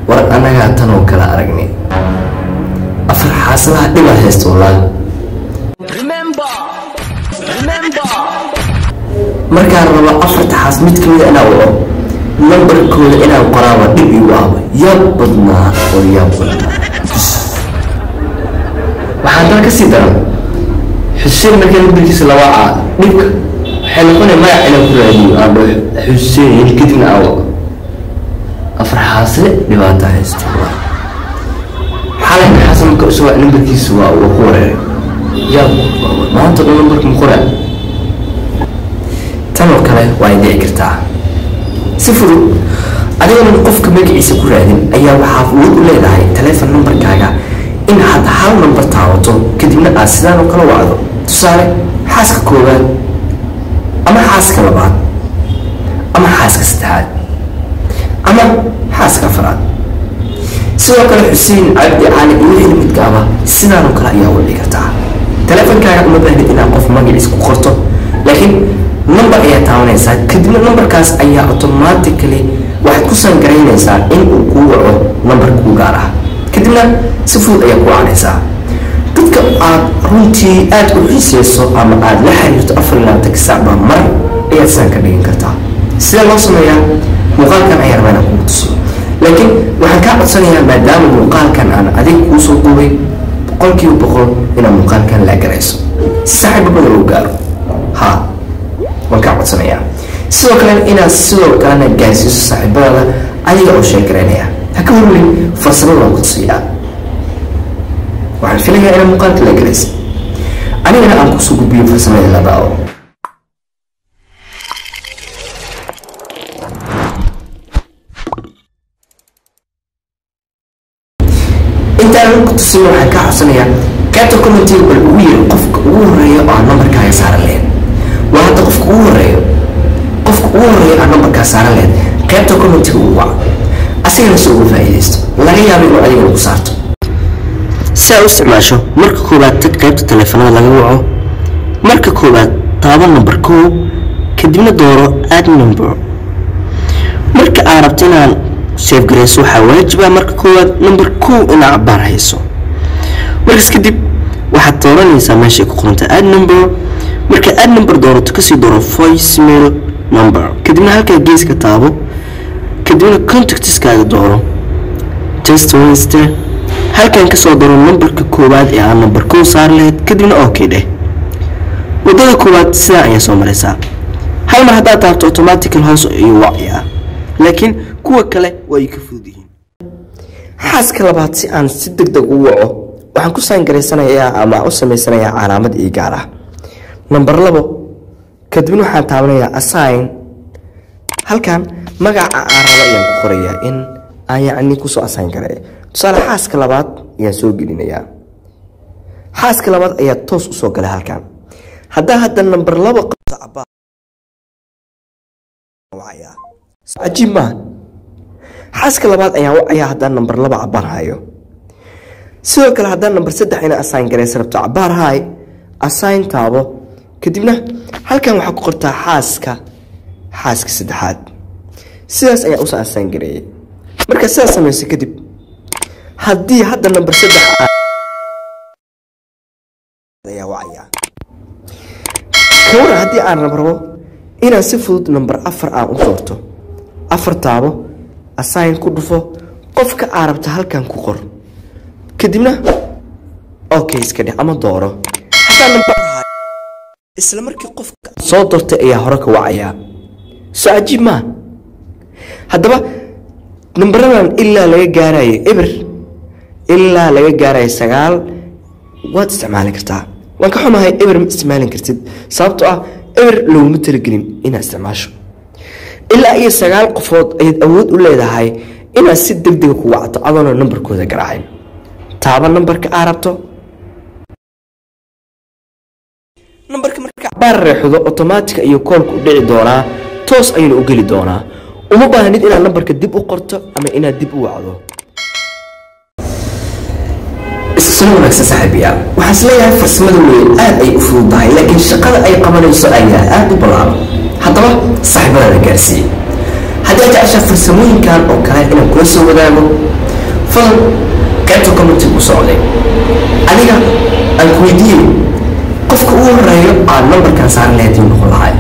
war anaga tan oo kala aragnay afar xaasalaha dhiba haysto walaal remember markaan rabo afarta xaas mid kamid ah inaan wado numberkooda inaan qoraaba dhib igu ahba yaab badnaa oo yaab badnaa waxaan dal ka sii daran xuseen markii numberkiisa la wacaa dhibka waxay noqonay magac inaan ku raadiyo aan dhaho xuseen kadibna aan wado afar xaasale dhibaato haysto xalan xasan marka usoo numberkiisa waa uu ku wareeray yaab maanta dhan numberka ma qoraa tan oo kale waa dhici kartaa si fudud adigana qofka magaciisa ku raadin ayaa waxaa awood u leedahay telefoon numberkaaga in had hal number taawato kadibna aad sidaan oo kala wacdo tusaale xaaska koowaad ama xaaska labaad ama xaaska saddexaad ama xaaska afraad sidoo kale xuseen cabdi cali iyo wixii midkaaba sidaan oo kale ayaa u dhici kartaa telefoonkaaga uma baahnid inaad qof magaciisa ku qorto laakiin number ayaa taawanaysaa kadibna numberkaas ayaa automatically waxaad ku sangaraynaysaa in uu kuu waco number kuu gaar ah kadibna si fudud ayaa ku wacanaysaa dadka aad runtii aad u xiiseyso ama aad la xiriirto 24 saac baa mar ayaad saan ka dhigin kartaa sida loo sameeyaa muuqaalkan ayaa rabaa inaan kugu tuso laakiin waxaan kaa codsanayaa maadaama muuqaalkan aan adiga kuu soo duubay 100% inaad muuqaalkan la garayso saaxiibo badan uu gaaro ha waan kaa codsanayaa sidoo kale inaad sidoo kalena gaarsiiso saaxiibadaada adiga oo sheekaraynaya ha ka warwelin farsamada waan ku tusayaa waxaan filayaa inaad muuqaalka la garaysa anigana aan kusoo gudbiyo farsamada la daawo intaan ku tusin waxaan kaa codsanayaa qaybta commentiga bal ugu yeer qofka ugu horeeya oo aan numberkaaga saaran lahayn waa hadda qofka ugu horeeya aan numberkaa saaran lahayn qaybta commentiga ugu wac asigana si ugu faa'iidaysto laga yaabo inuu adigana ku saarto si aad u isticmaasho marka koowaad tag qaybta telefoonada laga waco marka koowaad taabo number 2 kadibna dooro add number marka aad rabto inaad save garayso waxaa waajib ah marka koowaad number 2 inaad cabaar hayso markaas kadib waxaad dooranaysaa meesha ku qoranta add number marka add number doorato kasii dooro voicemail number kadibna halkaa geeska taabo kadibna contactskaaga dooro just Wednesday halkan kasoo dooro numberka koowaad ee aan number 2 saar lahayd kadibna okay dheh wadada koowaad sidaa ayaa soo maraysaa hal mar haddaad taabto automatically hoos ayuu wacayaa laakiin kuwa kale way ka fudud yihiin xaaska labaad si aan si degdeg u waco waxaan ku saan garaysanayaa ama u sameysanayaa calaamad ii gaar ah number 2 kadibna waxaan taabanayaa assign halkan magaca aan rabo ayaan ku qorayaa in aan yacni ku soo assign garay tusaale xaaska labaad ayaan soo gelinayaa xaaska labaad ayaa toos u soo galay halkan hadda number 2 qabto cabaa wacaya ajiib ma xaaska labaad ayaan wacaya hadda number 2 cabaar hayo sidoo kale hadda number 3 ina assign garay rabto cabaar hay assign taabo kadibna halkan waxa ku qortaa xaaska saddexaad sidaas ayaa u soo assign garay marka sidaas sameeyay kadib haddii hadda number 3 ayaa wacaya kawar haddii aan rabo inaan si fudud number 4 aan u doorto 4 taabo assign ku dhufo qofka aad rabto halkan ku qor kadibna okay iska dhig ama dooro hadda number isla markii qofka soo doortay ayaa hore ka wacaya soo ajiib ma haddaba numberradan ilaa laga gaarayo eber ilaa laga gaarayo 9 waad isticmaali kartaa waan ka xumahay eber ma isticmaalin kartid sababtoo ah eber looma talagelin inaad isticmaasho ilaa iyo 9 qofood ayaad awood u leedahay inaad si degdeg ku wacdo adoona numberkooda garaacin taaba numberka aad rabto numberka marka baar reexdo automatic iyo call-ku dhici doonaa toos ayuu u gali doonaa uma baahnid inaad numberka dib u qorto ama inaad dib u wacdo isla wanaagsan saaxiibiyaal waxaan isleeyahay farsamada weyn aad ay u fududahay laakiin shaqada ay qabanayso ayaa aad u ballaaran haddaba saaxiibada gaarsiiyey haddii haddaad jeceshaa farsamooyinkan oo kale inaan kula soo wadaago fadlan qaybta commentiga u socday aniga aan ku weydiiyey qofka ugu horeeyo aan numberkan saaran lahayd inuu noqon lahay